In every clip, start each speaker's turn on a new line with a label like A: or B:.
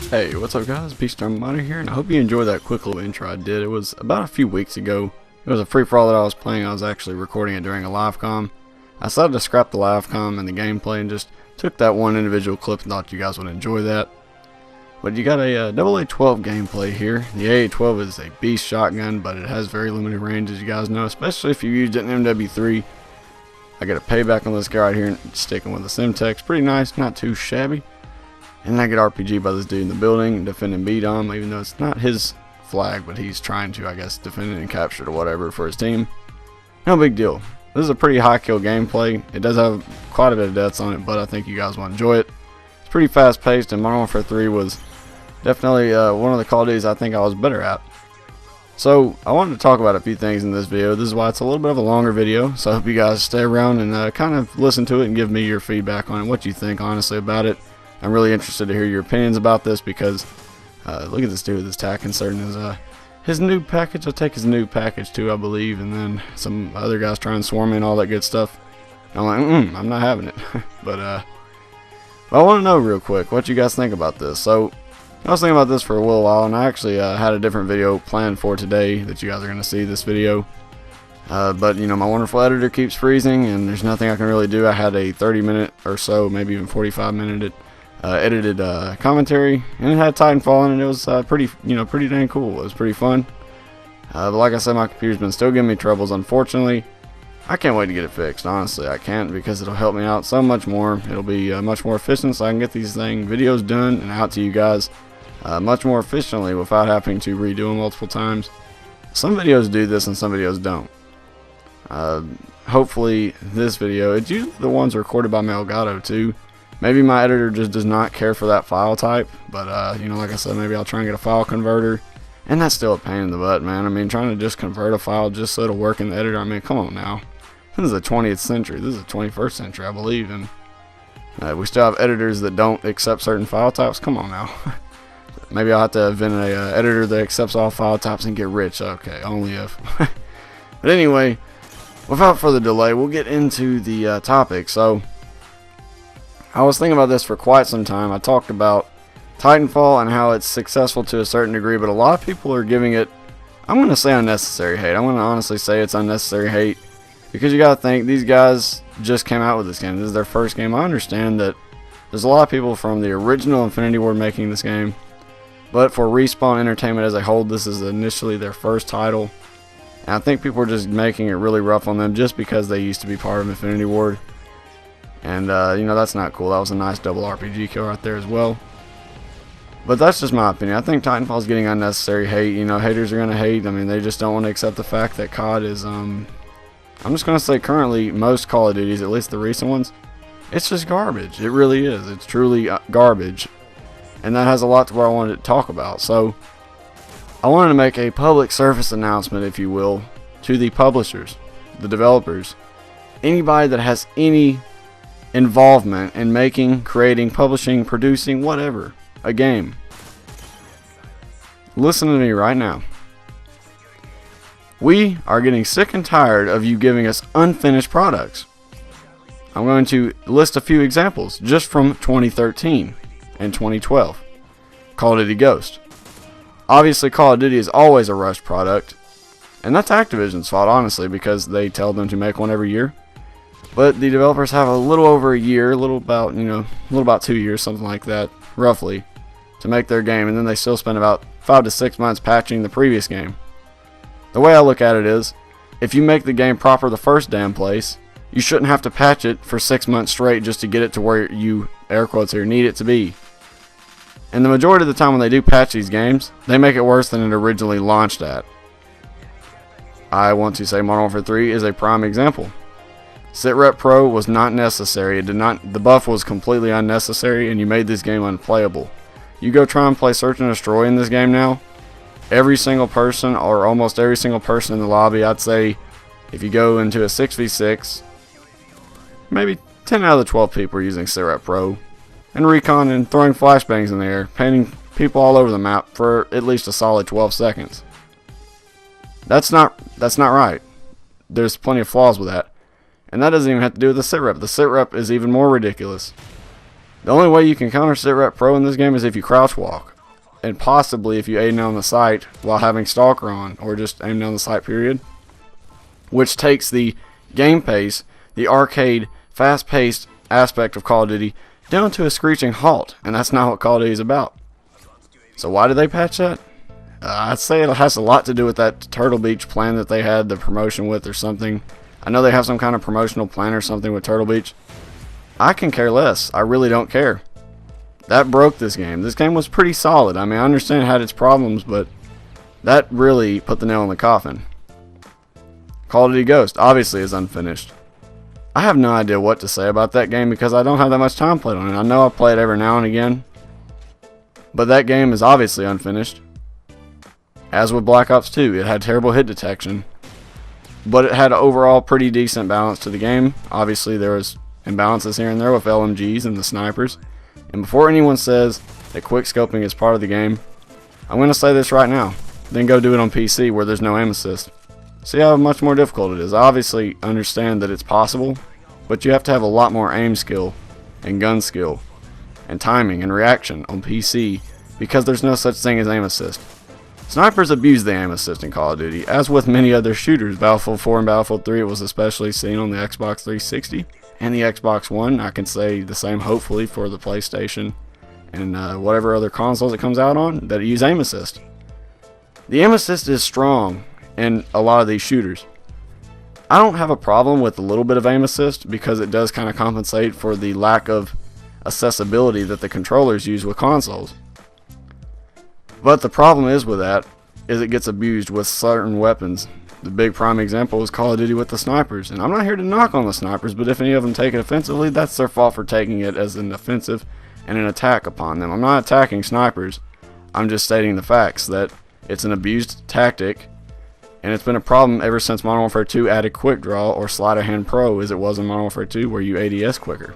A: Hey, what's up guys, Beaststorm here, and I hope you enjoyed that quick little intro I did. It was about a few weeks ago. It was a free-for-all that I was playing. I was actually recording it during a live com. I decided to scrap the live com and the gameplay and just took that one individual clip and thought you guys would enjoy that. But you got a AA-12 gameplay here. The AA-12 is a beast shotgun, but it has very limited range, as you guys know, especially if you used it in MW3. I get a payback on this guy right here and sticking with the Simtex. Pretty nice, not too shabby. And then I get RPG by this dude in the building, defending B-Dom, even though it's not his flag, but he's trying to, I guess, defend it and capture it or whatever for his team. No big deal. This is a pretty high kill gameplay. It does have quite a bit of deaths on it, but I think you guys will enjoy it. It's pretty fast paced, and Modern Warfare 3 was definitely one of the Call of Duties I think I was better at. So I wanted to talk about a few things in this video. This is why it's a little bit of a longer video, so I hope you guys stay around and kind of listen to it and give me your feedback on it, what you think honestly about it. I'm really interested to hear your opinions about this because look at this dude with his tack inserting his new package. I'll take his new package too, I believe, and then some other guys trying to swarm me and all that good stuff. I'm like, I'm not having it. But I want to know real quick what you guys think about this. So I was thinking about this for a little while, and I actually had a different video planned for today that you guys are going to see this video. But you know, my wonderful editor keeps freezing, and there's nothing I can really do. I had a 30-minute or so, maybe even 45-minute edited commentary, and it had Titanfall in it. It was pretty dang cool. It was pretty fun. But like I said, my computer's been still giving me troubles, unfortunately. I can't wait to get it fixed, honestly. I can't, because it'll help me out so much more. It'll be much more efficient, so I can get these videos done and out to you guys much more efficiently without having to redo them multiple times. Some videos do this and some videos don't. Hopefully this video, it's usually the ones recorded by MW3. Maybe my editor just does not care for that file type, but you know, like I said, maybe I'll try and get a file converter, and that's still a pain in the butt, man. I mean, trying to just convert a file just so it'll work in the editor, I mean, come on now. This is the 20th century, this is the 21st century, I believe, and we still have editors that don't accept certain file types. Come on now. Maybe I'll have to invent an editor that accepts all file types and get rich. Okay, only if. But anyway, without further delay, we'll get into the topic. So I was thinking about this for quite some time. I talked about Titanfall and how it's successful to a certain degree, but a lot of people are giving it, I'm going to say, unnecessary hate. I'm going to honestly say it's unnecessary hate, because you got to think, these guys just came out with this game. This is their first game. I understand that there's a lot of people from the original Infinity Ward making this game, but for Respawn Entertainment as a whole, this is initially their first title, and I think people are just making it really rough on them just because they used to be part of Infinity Ward. And you know, that's not cool. That was a nice double RPG kill right there as well. But that's just my opinion. I think Titanfall is getting unnecessary hate. You know, haters are going to hate. I mean, they just don't want to accept the fact that COD is, I'm just going to say currently, most Call of Duties, at least the recent ones, it's just garbage. It really is. It's truly garbage. And that has a lot to what I wanted to talk about. So I wanted to make a public service announcement, if you will, to the publishers, the developers, anybody that has any involvement in making, creating, publishing, producing, whatever, a game. Listen to me right now. We are getting sick and tired of you giving us unfinished products. I'm going to list a few examples just from 2013 and 2012. Call of Duty Ghost. Obviously, Call of Duty is always a rushed product, and that's Activision's fault, honestly, because they tell them to make one every year. But the developers have a little over a year, a little about 2 years, something like that, roughly, to make their game, and then they still spend about 5 to 6 months patching the previous game. The way I look at it is, if you make the game proper the first damn place, you shouldn't have to patch it for 6 months straight just to get it to where you, air quotes here, need it to be. And the majority of the time when they do patch these games, they make it worse than it originally launched at. I want to say Modern Warfare 3 is a prime example. SitRep Pro was not necessary. The buff was completely unnecessary, and you made this game unplayable. You go try and play Search and Destroy in this game now, every single person, or almost every single person in the lobby, I'd say, if you go into a 6v6, maybe 10 out of the 12 people are using SitRep Pro, and Recon and throwing flashbangs in the air, painting people all over the map for at least a solid 12 seconds. That's not right. There's plenty of flaws with that. And that doesn't even have to do with the sitrep. The sitrep is even more ridiculous. The only way you can counter sitrep pro in this game is if you crouch walk. and possibly if you aim down the sight while having Stalker on, or just aim down the sight period, which takes the game pace, the arcade, fast-paced aspect of Call of Duty down to a screeching halt, and that's not what Call of Duty is about. So why did they patch that? I'd say it has a lot to do with that Turtle Beach plan that they had the promotion with or something. I know they have some kind of promotional plan or something with Turtle Beach. I can care less. I really don't care. That broke this game. This game was pretty solid. I mean, I understand it had its problems, but that really put the nail in the coffin. Call of Duty Ghost obviously is unfinished. I have no idea what to say about that game because I don't have that much time played on it. I know I play it every now and again, but that game is obviously unfinished. As with Black Ops 2, it had terrible hit detection, but it had overall pretty decent balance to the game. Obviously there was imbalances here and there with LMGs and the snipers. And before anyone says that quick scoping is part of the game, I'm going to say this right now. Then go do it on PC where there's no aim assist. See how much more difficult it is. I obviously understand that it's possible, but you have to have a lot more aim skill and gun skill and timing and reaction on PC because there's no such thing as aim assist. Snipers abuse the aim assist in Call of Duty, as with many other shooters. Battlefield 4 and Battlefield 3 it was especially seen on the Xbox 360 and the Xbox One. I can say the same hopefully for the PlayStation and whatever other consoles it comes out on that use aim assist. The aim assist is strong in a lot of these shooters. I don't have a problem with a little bit of aim assist because it does kind of compensate for the lack of accessibility that the controllers use with consoles. But the problem is with that is it gets abused with certain weapons. The big prime example is Call of Duty with the snipers, and I'm not here to knock on the snipers, but if any of them take it offensively, that's their fault for taking it as an offensive and an attack upon them. I'm not attacking snipers, I'm just stating the facts that it's an abused tactic, and it's been a problem ever since Modern Warfare 2 added Quick Draw or Sleight of Hand Pro as it was in Modern Warfare 2 where you ADS quicker.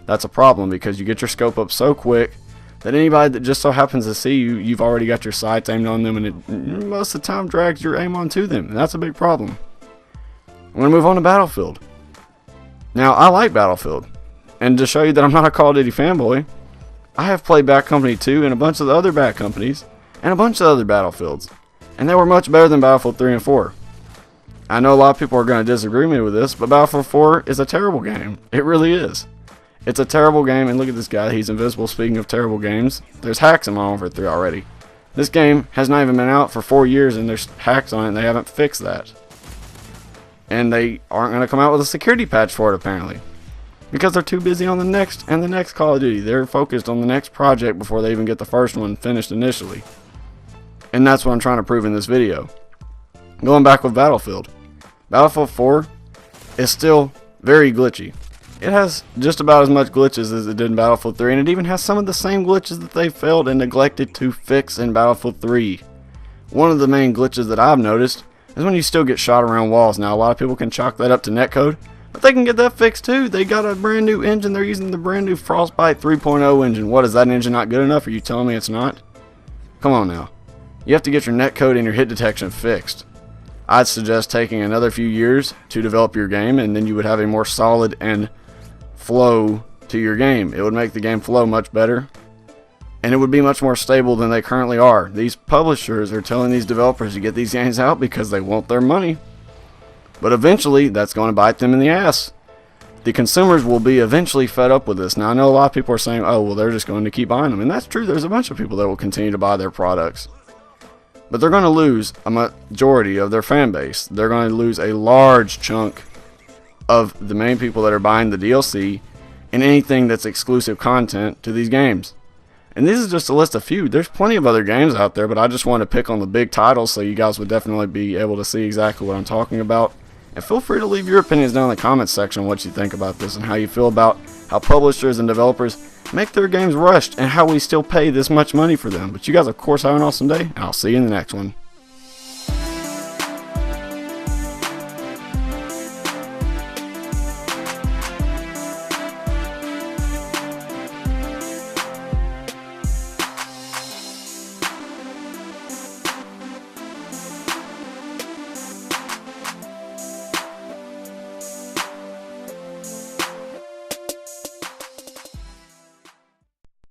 A: That's a problem because you get your scope up so quick that anybody that just so happens to see you, you've already got your sights aimed on them, and it most of the time drags your aim onto them, and that's a big problem. I'm going to move on to Battlefield. Now, I like Battlefield, and to show you that I'm not a Call of Duty fanboy, I have played Bad Company 2 and a bunch of the other Bad Companies, and a bunch of other Battlefields, and they were much better than Battlefield 3 and 4. I know a lot of people are going to disagree with me with this, but Battlefield 4 is a terrible game. It really is. It's a terrible game, and look at this guy, he's invisible. Speaking of terrible games, there's hacks in Modern Warfare 3 already. This game has not even been out for 4 years, and there's hacks on it, and they haven't fixed that. And they aren't going to come out with a security patch for it, apparently. Because they're too busy on the next and the next Call of Duty. They're focused on the next project before they even get the first one finished initially. And that's what I'm trying to prove in this video. Going back with Battlefield. Battlefield 4 is still very glitchy. It has just about as much glitches as it did in Battlefield 3, and it even has some of the same glitches that they failed and neglected to fix in Battlefield 3. One of the main glitches that I've noticed is when you still get shot around walls. Now, a lot of people can chalk that up to netcode, but they can get that fixed too. They got a brand new engine. They're using the brand new Frostbite 3.0 engine. What, is that engine not good enough? Are you telling me it's not? Come on now. You have to get your netcode and your hit detection fixed. I'd suggest taking another few years to develop your game, and then you would have a more solid and flow to your game. It would make the game flow much better, and it would be much more stable than they currently are. These publishers are telling these developers to get these games out because they want their money, but eventually that's going to bite them in the ass. The consumers will be eventually fed up with this. Now, I know a lot of people are saying, oh, well, they're just going to keep buying them, and that's true. There's a bunch of people that will continue to buy their products, but they're going to lose a majority of their fan base. They're going to lose a large chunk of the main people that are buying the DLC and anything that's exclusive content to these games. And this is just a list of few. There's plenty of other games out there, but I just want to pick on the big titles so you guys would definitely be able to see exactly what I'm talking about. And feel free to leave your opinions down in the comments section, what you think about this and how you feel about how publishers and developers make their games rushed and how we still pay this much money for them. But you guys, of course, have an awesome day, and I'll see you in the next one.